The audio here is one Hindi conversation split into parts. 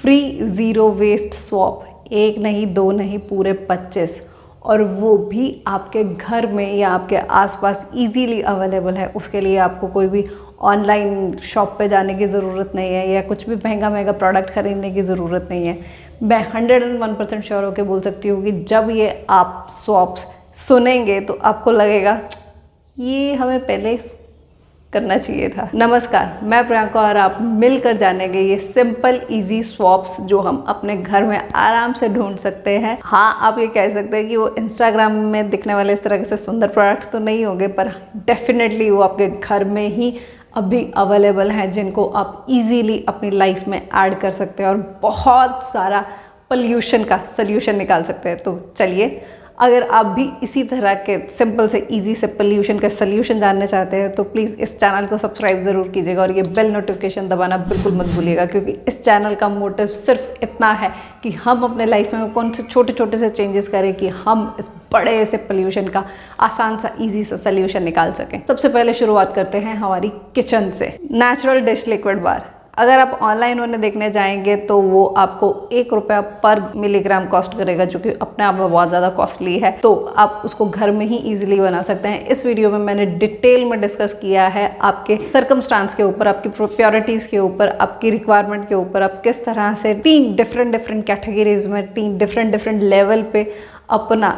फ्री ज़ीरो वेस्ट स्वैप, एक नहीं दो नहीं पूरे 25, और वो भी आपके घर में या आपके आसपास इजीली अवेलेबल है। उसके लिए आपको कोई भी ऑनलाइन शॉप पे जाने की ज़रूरत नहीं है या कुछ भी महंगा प्रोडक्ट खरीदने की ज़रूरत नहीं है। मैं 101% श्योर होकर बोल सकती हूँ कि जब ये आप स्वैप्स सुनेंगे तो आपको लगेगा ये हमें पहले करना चाहिए था। नमस्कार, मैं प्रियंका और आप मिलकर जानेंगे ये सिंपल इजी स्वैप्स जो हम अपने घर में आराम से ढूंढ सकते हैं। हाँ, आप ये कह सकते हैं कि वो इंस्टाग्राम में दिखने वाले इस तरह से सुंदर प्रोडक्ट्स तो नहीं होंगे, पर डेफिनेटली वो आपके घर में ही अभी अवेलेबल हैं, जिनको आप इजीली अपनी लाइफ में ऐड कर सकते हैं और बहुत सारा पोल्यूशन का सल्यूशन निकाल सकते हैं। तो चलिए, अगर आप भी इसी तरह के सिंपल से इजी से पोल्यूशन का सल्यूशन जानना चाहते हैं तो प्लीज़ इस चैनल को सब्सक्राइब ज़रूर कीजिएगा और ये बेल नोटिफिकेशन दबाना बिल्कुल मत भूलिएगा, क्योंकि इस चैनल का मोटिव सिर्फ इतना है कि हम अपने लाइफ में कौन से छोटे छोटे से चेंजेस करें कि हम इस बड़े से पोल्यूशन का आसान सा इजी सा सल्यूशन निकाल सकें। सबसे पहले शुरुआत करते हैं हमारी किचन से। नेचुरल डिश लिक्विड बार, अगर आप ऑनलाइन उन्हें देखने जाएंगे तो वो आपको ₹1 पर मिलीग्राम कॉस्ट करेगा, जो कि अपने आप में बहुत ज़्यादा कॉस्टली है। तो आप उसको घर में ही इजीली बना सकते हैं। इस वीडियो में मैंने डिटेल में डिस्कस किया है आपके सर्कमस्टांस के ऊपर, आपकी प्योरिटीज़ के ऊपर, आपकी रिक्वायरमेंट के ऊपर, आप किस तरह से 3 डिफरेंट कैटेगरीज में 3 डिफरेंट लेवल पे अपना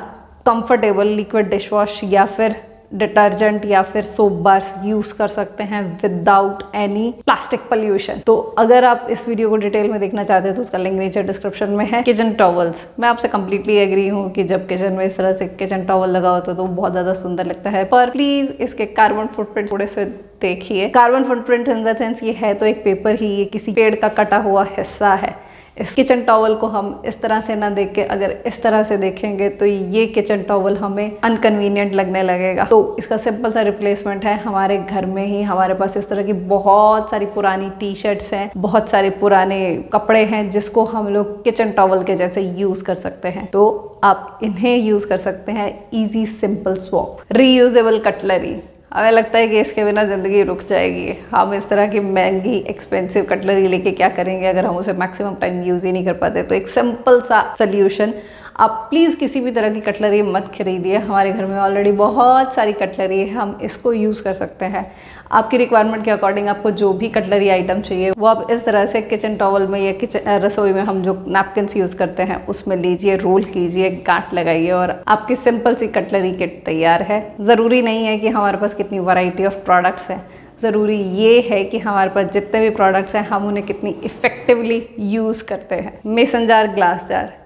कंफर्टेबल लिक्विड डिश वॉश या फिर डिटर्जेंट या फिर सोप बार्स यूज़ कर सकते हैं विदाउट एनी प्लास्टिक पोल्यूशन। तो अगर आप इस वीडियो को डिटेल में देखना चाहते हैं तो उसका लिंक नीचे डिस्क्रिप्शन में है। किचन टॉवल्स, मैं आपसे कंप्लीटली एग्री हूँ कि जब किचन में इस तरह से किचन टॉवल लगा होता है तो बहुत ज़्यादा सुंदर लगता है, पर प्लीज़ इसके कार्बन फुटप्रिंट थोड़े से देखिए। Carbon footprint in the sense ये है तो एक पेपर ही, ये किसी पेड़ का कटा हुआ हिस्सा है। इस किचन टॉवल को हम इस तरह से ना देख के अगर इस तरह से देखेंगे तो ये किचन टॉवल हमें अनकन्वीनियंट लगने लगेगा। तो इसका सिंपल सा रिप्लेसमेंट है, हमारे घर में ही हमारे पास इस तरह की बहुत सारी पुरानी टी शर्ट्स हैं, बहुत सारे पुराने कपड़े हैं जिसको हम लोग किचन टॉवल के जैसे यूज़ कर सकते हैं। तो आप इन्हें यूज़ कर सकते हैं easy simple swap. Reusable cutlery, हमें लगता है कि इसके बिना ज़िंदगी रुक जाएगी। हम इस तरह की महंगी एक्सपेंसिव कटलरी लेके क्या करेंगे अगर हम उसे मैक्सिमम टाइम यूज़ ही नहीं कर पाते। तो एक सिंपल सा सल्यूशन, आप प्लीज़ किसी भी तरह की कटलरी मत खरीदिए। हमारे घर में ऑलरेडी बहुत सारी कटलरी है, हम इसको यूज़ कर सकते हैं। आपकी रिक्वायरमेंट के अकॉर्डिंग आपको जो भी कटलरी आइटम चाहिए वो आप इस तरह से किचन टॉवल में या किचन रसोई में हम जो नैपकिन्स यूज़ करते हैं उसमें लीजिए, रोल कीजिए, गांठ लगाइए और आपकी सिंपल सी कटलरी किट तैयार है। ज़रूरी नहीं है कि हमारे पास कितनी वैरायटी ऑफ प्रोडक्ट्स हैं, ज़रूरी ये है कि हमारे पास जितने भी प्रोडक्ट्स हैं हम उन्हें कितनी इफ़ेक्टिवली यूज़ करते हैं। मेसन जार, ग्लास जार,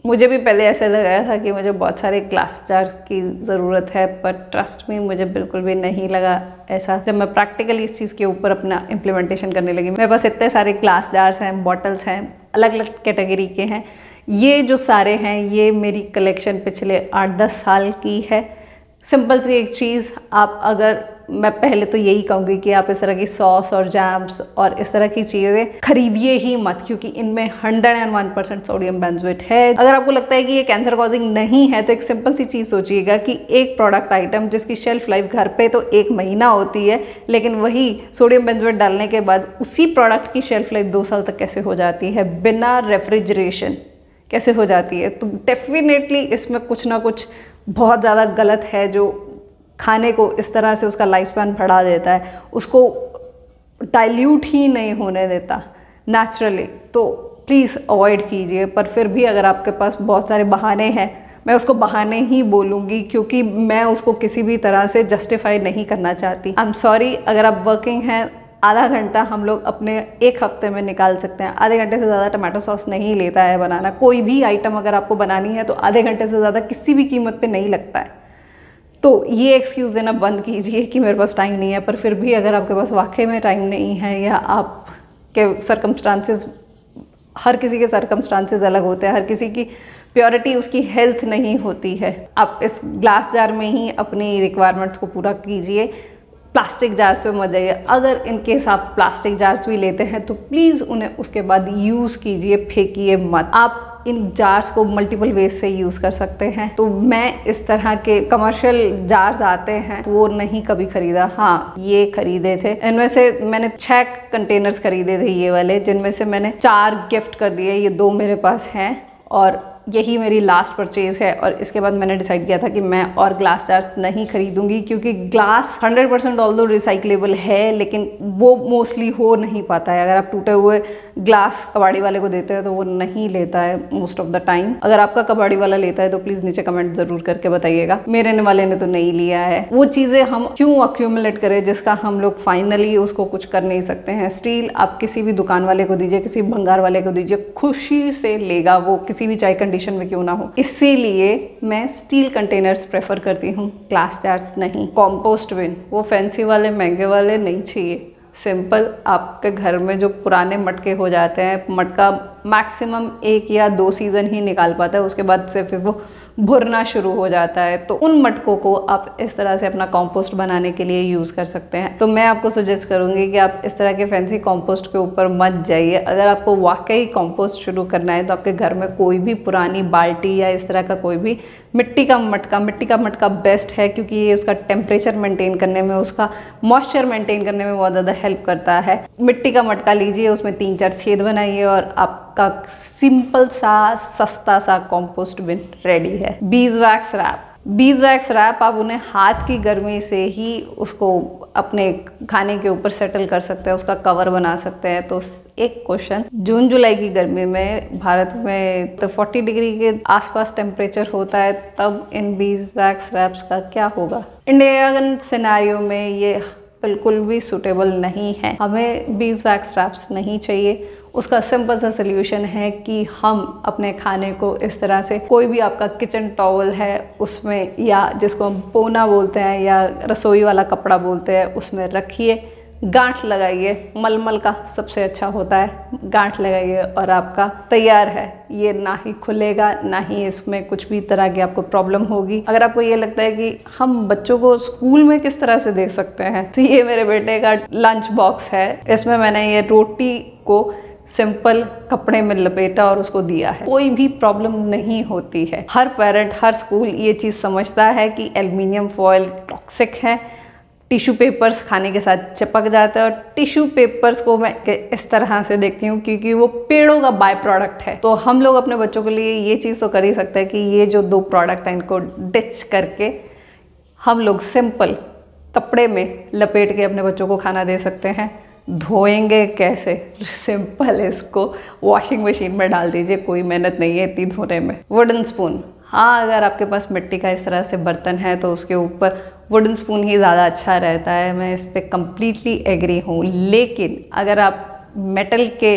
मुझे भी पहले ऐसा लगाया था कि मुझे बहुत सारे ग्लास जार्स की ज़रूरत है, पर ट्रस्ट में मुझे बिल्कुल भी नहीं लगा ऐसा। जब मैं प्रैक्टिकली इस चीज़ के ऊपर अपना इम्प्लीमेंटेशन करने लगी, मेरे पास इतने सारे ग्लास जार्स हैं, बॉटल्स हैं, अलग अलग कैटेगरी के हैं। ये जो सारे हैं ये मेरी कलेक्शन पिछले 8-10 साल की है। सिंपल सी एक चीज़, आप अगर, मैं पहले तो यही कहूँगी कि आप इस तरह की सॉस और जैम्स और इस तरह की चीज़ें खरीदिए ही मत, क्योंकि इनमें 101% सोडियम बेंजोएट है। अगर आपको लगता है कि ये कैंसर कॉजिंग नहीं है तो एक सिंपल सी चीज़ सोचिएगा कि एक प्रोडक्ट आइटम जिसकी शेल्फ लाइफ घर पे तो 1 महीना होती है, लेकिन वही सोडियम बेंजोएट डालने के बाद उसी प्रोडक्ट की शेल्फ लाइफ 2 साल तक कैसे हो जाती है बिना रेफ्रिजरेशन, कैसे हो जाती है। तो डेफिनेटली इसमें कुछ ना कुछ बहुत ज़्यादा गलत है जो खाने को इस तरह से उसका लाइफ स्पैन बढ़ा देता है, उसको डाइल्यूट ही नहीं होने देता नेचुरली। तो प्लीज़ अवॉइड कीजिए। पर फिर भी अगर आपके पास बहुत सारे बहाने हैं, मैं उसको बहाने ही बोलूँगी क्योंकि मैं उसको किसी भी तरह से जस्टिफाई नहीं करना चाहती। आई एम सॉरी, अगर आप वर्किंग हैं, आधा घंटा हम लोग अपने 1 हफ्ते में निकाल सकते हैं। आधे घंटे से ज़्यादा टमाटो सॉस नहीं लेता है बनाना। कोई भी आइटम अगर आपको बनानी है तो आधे घंटे से ज़्यादा किसी भी कीमत पे नहीं लगता है। तो ये एक्सक्यूज़ देना बंद कीजिए कि मेरे पास टाइम नहीं है। पर फिर भी अगर आपके पास वाकई में टाइम नहीं है या आपके सर्कमस्टांसेस, हर किसी के सर्कमस्टांसेस अलग होते हैं, हर किसी की प्योरिटी, उसकी हेल्थ नहीं होती है, आप इस ग्लास जार में ही अपनी रिक्वायरमेंट्स को पूरा कीजिए। प्लास्टिक जार्स पे मत जाइए। अगर इनकेस आप प्लास्टिक जार्स भी लेते हैं तो प्लीज़ उन्हें उसके बाद यूज़ कीजिए, फेंकिए मत। आप इन जार्स को मल्टीपल वेज से यूज़ कर सकते हैं। तो मैं इस तरह के कमर्शियल जार्स आते हैं वो नहीं कभी खरीदा। हाँ, ये खरीदे थे, इनमें से मैंने 6 कंटेनर्स खरीदे थे ये वाले, जिनमें से मैंने 4 गिफ्ट कर दिए। ये 2 मेरे पास हैं और यही मेरी लास्ट परचेज़ है। और इसके बाद मैंने डिसाइड किया था कि मैं और ग्लास जार्स नहीं खरीदूंगी, क्योंकि ग्लास 100% ऑल्दो रिसाइक्लेबल है, लेकिन वो मोस्टली हो नहीं पाता है। अगर आप टूटे हुए ग्लास कबाड़ी वाले को देते हैं तो वो नहीं लेता है मोस्ट ऑफ द टाइम। अगर आपका कबाड़ी वाला लेता है तो प्लीज़ नीचे कमेंट ज़रूर करके बताइएगा। मेरे वाले ने तो नहीं लिया है। वो चीज़ें हम क्यों अक्यूमुलेट करें जिसका हम लोग फाइनली उसको कुछ कर नहीं सकते हैं। स्टील आप किसी भी दुकान वाले को दीजिए, किसी भंगार वाले को दीजिए, खुशी से लेगा वो, किसी भी चाय कंडीशन में क्यों ना हो। इसीलिए मैं स्टील कंटेनर्स प्रेफर करती हूँ, ग्लास जार्स नहीं। कंपोस्ट बिन वो फैंसी वाले महंगे वाले नहीं चाहिए। सिंपल आपके घर में जो पुराने मटके हो जाते हैं, मटका मैक्सिमम 1 या 2 सीज़न ही निकाल पाता है, उसके बाद से फिर वो भुरना शुरू हो जाता है। तो उन मटकों को आप इस तरह से अपना कंपोस्ट बनाने के लिए यूज़ कर सकते हैं। तो मैं आपको सजेस्ट करूँगी कि आप इस तरह के फैंसी कंपोस्ट के ऊपर मत जाइए। अगर आपको वाकई कंपोस्ट शुरू करना है तो आपके घर में कोई भी पुरानी बाल्टी या इस तरह का कोई भी मिट्टी का मटका बेस्ट है, क्योंकि ये उसका टेम्परेचर मेंटेन करने में, उसका मॉइस्चर मेंटेन करने में बहुत ज़्यादा हेल्प करता है। मिट्टी का मटका लीजिए, उसमें 3-4 छेद बनाइए और आपका सिंपल सा सस्ता सा कंपोस्ट बिन रेडी है। बीजवैक्स रैप आप उन्हें हाथ की गर्मी से ही उसको अपने खाने के ऊपर सेटल कर सकते हैं, उसका कवर बना सकते हैं। तो एक क्वेश्चन, जून जुलाई की गर्मी में भारत में तो 40 डिग्री के आसपास टेम्परेचर होता है, तब इन बीजवैक्स रैप्स का क्या होगा? इंडियन सिनेरियो में ये बिल्कुल भी सूटेबल नहीं है। हमें बीजवैक्स रैप्स नहीं चाहिए। उसका सिंपल सा सल्यूशन है कि हम अपने खाने को इस तरह से, कोई भी आपका किचन टॉवल है उसमें, या जिसको हम पोना बोलते हैं या रसोई वाला कपड़ा बोलते हैं, उसमें रखिए, गांठ लगाइए। मलमल का सबसे अच्छा होता है, गांठ लगाइए और आपका तैयार है। ये ना ही खुलेगा, ना ही इसमें कुछ भी तरह की आपको प्रॉब्लम होगी। अगर आपको ये लगता है कि हम बच्चों को स्कूल में किस तरह से दे सकते हैं, तो ये मेरे बेटे का लंच बॉक्स है। इसमें मैंने ये रोटी को सिंपल कपड़े में लपेटा और उसको दिया है। कोई भी प्रॉब्लम नहीं होती है। हर पेरेंट, हर स्कूल ये चीज़ समझता है कि एल्युमिनियम फॉयल टॉक्सिक है, टिश्यू पेपर्स खाने के साथ चिपक जाते हैं। और टिश्यू पेपर्स को मैं इस तरह से देखती हूँ क्योंकि वो पेड़ों का बाय प्रोडक्ट है। तो हम लोग अपने बच्चों के लिए ये चीज़ तो कर ही सकते हैं कि ये जो 2 प्रोडक्ट हैं इनको डिच करके हम लोग सिंपल कपड़े में लपेट के अपने बच्चों को खाना दे सकते हैं। धोएंगे कैसे? सिंपल, इसको वॉशिंग मशीन में डाल दीजिए, कोई मेहनत नहीं है इतनी धोने में। वुडन स्पून, हाँ अगर आपके पास मिट्टी का इस तरह से बर्तन है तो उसके ऊपर वुडन स्पून ही ज़्यादा अच्छा रहता है, मैं इस पर कम्प्लीटली एग्री हूँ। लेकिन अगर आप मेटल के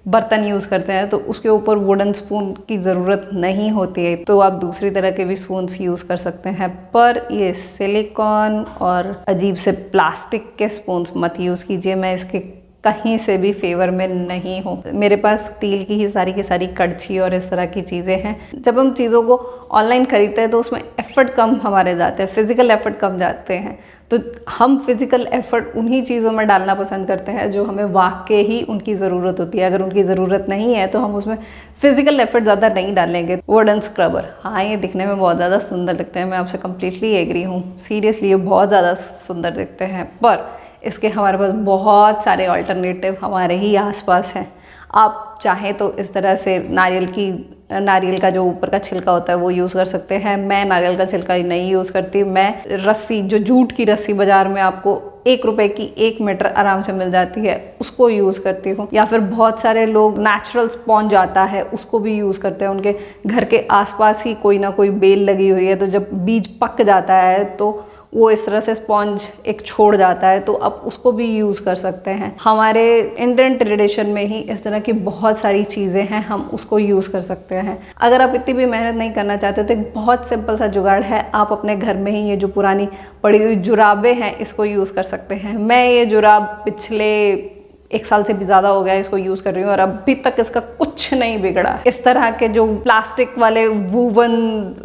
बर्तन यूज़ करते हैं तो उसके ऊपर वुडन स्पून की ज़रूरत नहीं होती है, तो आप दूसरी तरह के भी स्पून्स यूज़ कर सकते हैं। पर ये सिलिकॉन और अजीब से प्लास्टिक के स्पून्स मत यूज़ कीजिए। मैं इसके कहीं से भी फेवर में नहीं हूँ। मेरे पास स्टील की ही सारी की सारी कड़छी और इस तरह की चीज़ें हैं। जब हम चीज़ों को ऑनलाइन खरीदते हैं तो उसमें एफर्ट कम हमारे जाते हैं, फिजिकल एफर्ट कम जाते हैं। तो हम फिजिकल एफर्ट उन्हीं चीज़ों में डालना पसंद करते हैं जो हमें वाकई ही उनकी ज़रूरत होती है। अगर उनकी ज़रूरत नहीं है तो हम उसमें फिजिकल एफर्ट ज़्यादा नहीं डालेंगे। वुडन स्क्रबर, हाँ ये दिखने में बहुत ज़्यादा सुंदर दिखते हैं, मैं आपसे कम्प्लीटली एग्री हूँ। सीरियसली ये बहुत ज़्यादा सुंदर दिखते हैं, पर इसके हमारे पास बहुत सारे अल्टरनेटिव हमारे ही आसपास हैं। आप चाहें तो इस तरह से नारियल का जो ऊपर का छिलका होता है वो यूज़ कर सकते हैं। मैं नारियल का छिलका नहीं यूज़ करती, मैं रस्सी, जो जूट की रस्सी बाज़ार में आपको 1 रुपए की 1 मीटर आराम से मिल जाती है, उसको यूज़ करती हूँ। या फिर बहुत सारे लोग नेचुरल स्पॉन्ज आता है उसको भी यूज़ करते हैं। उनके घर के आसपास ही कोई ना कोई बेल लगी हुई है, तो जब बीज पक जाता है तो वो इस तरह से स्पॉन्ज एक छोड़ जाता है, तो आप उसको भी यूज़ कर सकते हैं। हमारे इंडियन ट्रेडिशन में ही इस तरह की बहुत सारी चीज़ें हैं, हम उसको यूज़ कर सकते हैं। अगर आप इतनी भी मेहनत नहीं करना चाहते तो एक बहुत सिंपल सा जुगाड़ है, आप अपने घर में ही ये जो पुरानी पड़ी हुई जुराबें हैं इसको यूज़ कर सकते हैं। मैं ये जुराब पिछले 1 साल से भी ज़्यादा हो गया इसको यूज़ कर रही हूँ और अभी तक इसका कुछ नहीं बिगड़ा। इस तरह के जो प्लास्टिक वाले वूवन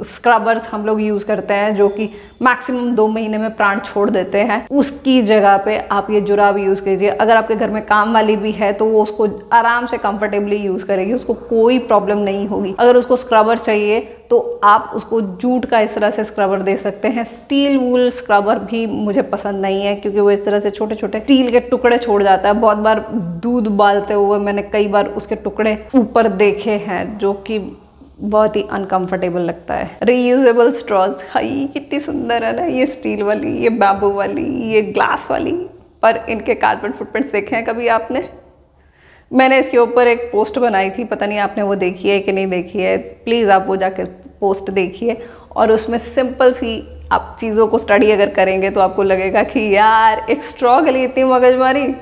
स्क्रबर्स हम लोग यूज़ करते हैं जो कि मैक्सिमम 2 महीने में प्राण छोड़ देते हैं, उसकी जगह पे आप ये जुराब यूज़ कीजिए। अगर आपके घर में काम वाली भी है तो वो उसको आराम से कंफर्टेबली यूज़ करेगी, उसको कोई प्रॉब्लम नहीं होगी। अगर उसको स्क्रबर चाहिए तो आप उसको जूट का इस तरह से स्क्रबर दे सकते हैं। स्टील वूल स्क्रबर भी मुझे पसंद नहीं है क्योंकि वो इस तरह से छोटे छोटे स्टील के टुकड़े छोड़ जाता है। बहुत बार दूध उबालते हुए मैंने कई बार उसके टुकड़े ऊपर देखे हैं जो कि बहुत ही अनकंफर्टेबल लगता है। रीयूजेबल स्ट्रॉज, हाई कितनी सुंदर है ना, ये स्टील वाली, ये बैम्बू वाली, ये ग्लास वाली, पर इनके कार्बन फुटप्रिंट्स देखे हैं कभी आपने? मैंने इसके ऊपर एक पोस्ट बनाई थी, पता नहीं आपने वो देखी है कि नहीं देखी है। प्लीज़ आप वो जाके पोस्ट देखिए और उसमें सिंपल सी आप चीज़ों को स्टडी अगर करेंगे तो आपको लगेगा कि यार एक स्ट्रॉ के लिए इतनी मगजमारी।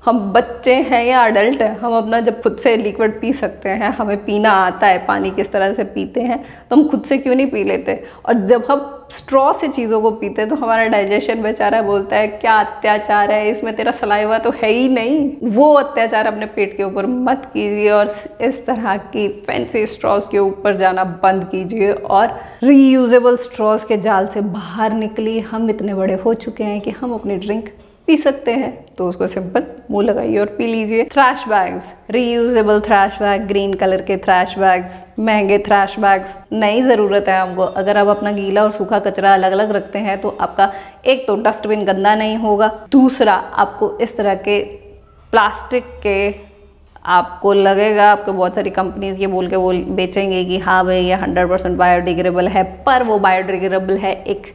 हम बच्चे हैं या अडल्ट हैं, हम अपना जब खुद से लिक्विड पी सकते हैं, हमें पीना आता है, पानी किस तरह से पीते हैं, तो हम खुद से क्यों नहीं पी लेते? और जब हम स्ट्रॉ से चीज़ों को पीते हैं तो हमारा डाइजेशन बेचारा बोलता है क्या अत्याचार है इसमें, तेरा सलाइवा तो है ही नहीं। वो अत्याचार अपने पेट के ऊपर मत कीजिए और इस तरह की फैंसी स्ट्रॉज के ऊपर जाना बंद कीजिए और रीयूजेबल स्ट्रॉज के जाल से बाहर निकलिए। हम इतने बड़े हो चुके हैं कि हम अपनी ड्रिंक पी सकते हैं, तो उसको सिंपल मुंह लगाइए और पी लीजिए। Trash bags, reusable trash bag, green colour के थ्रैश बैग्स, महंगे थ्रैश बैग्स नहीं ज़रूरत है आपको। अगर आप अपना गीला और सूखा कचरा अलग अलग रखते हैं तो आपका एक तो डस्टबिन गंदा नहीं होगा, दूसरा आपको इस तरह के प्लास्टिक के आपको लगेगा, आपको बहुत सारी कंपनीज ये बोल के बेचेंगे कि हाँ भाई ये 100% बायोडिग्रेडेबल है, पर वो बायोडिग्रेडेबल है एक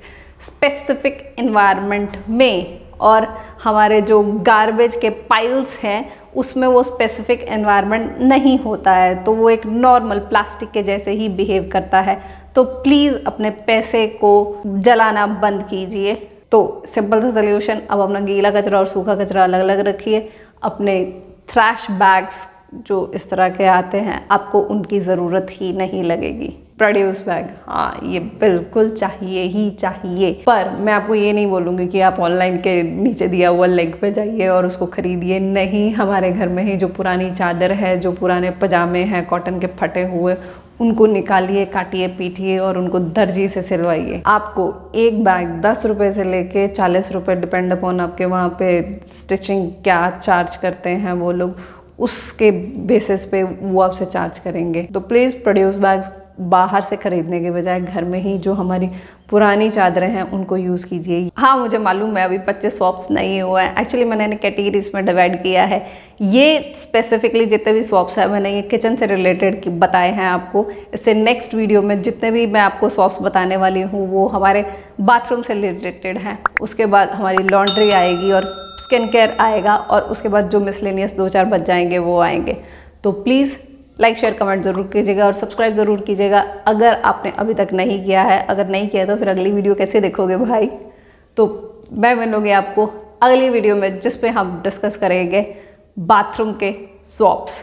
स्पेसिफिक एनवायरनमेंट में, और हमारे जो गार्बेज के पाइल्स हैं उसमें वो स्पेसिफिक एनवायरनमेंट नहीं होता है, तो वो एक नॉर्मल प्लास्टिक के जैसे ही बिहेव करता है। तो प्लीज़ अपने पैसे को जलाना बंद कीजिए। तो सिंपल सा सोल्यूशन, अब अपना गीला कचरा और सूखा कचरा अलग अलग रखिए। अपने थ्रैश बैग्स जो इस तरह के आते हैं आपको उनकी ज़रूरत ही नहीं लगेगी। प्रोड्यूस बैग, हाँ ये बिल्कुल चाहिए ही चाहिए, पर मैं आपको ये नहीं बोलूँगी कि आप ऑनलाइन के नीचे दिया हुआ लिंक पे जाइए और उसको ख़रीदिए। नहीं, हमारे घर में ही जो पुरानी चादर है, जो पुराने पजामे हैं कॉटन के फटे हुए, उनको निकालिए, काटिए, पीटिए और उनको दर्जी से सिलवाइए। आपको एक बैग 10 रुपये से लेके 40 रुपये, डिपेंड अपॉन आपके वहाँ पे स्टिचिंग क्या चार्ज करते हैं वो लोग, उसके बेसिस पे वो आपसे चार्ज करेंगे। तो प्लीज़ प्रोड्यूस बैग्स बाहर से खरीदने के बजाय घर में ही जो हमारी पुरानी चादरें हैं उनको यूज़ कीजिए। हाँ मुझे मालूम है अभी 25 स्वॉप्स नहीं हुआ है, एक्चुअली मैंने कैटेगरीज में डिवाइड किया है। ये स्पेसिफिकली जितने भी स्वॉप्स हैं मैंने ये किचन से रिलेटेड बताए हैं आपको। इससे नेक्स्ट वीडियो में जितने भी मैं आपको स्वॉप्स बताने वाली हूँ वो हमारे बाथरूम से रिलेटेड हैं। उसके बाद हमारी लॉन्ड्री आएगी और स्किन केयर आएगा और उसके बाद जो मिसलेनियस 2-4 बच जाएंगे वो आएंगे। तो प्लीज़ लाइक शेयर कमेंट ज़रूर कीजिएगा और सब्सक्राइब ज़रूर कीजिएगा अगर आपने अभी तक नहीं किया है। अगर नहीं किया तो फिर अगली वीडियो कैसे देखोगे भाई। तो मैं मिलूँगी आपको अगली वीडियो में जिस पे हम डिस्कस करेंगे बाथरूम के स्वॉप्स।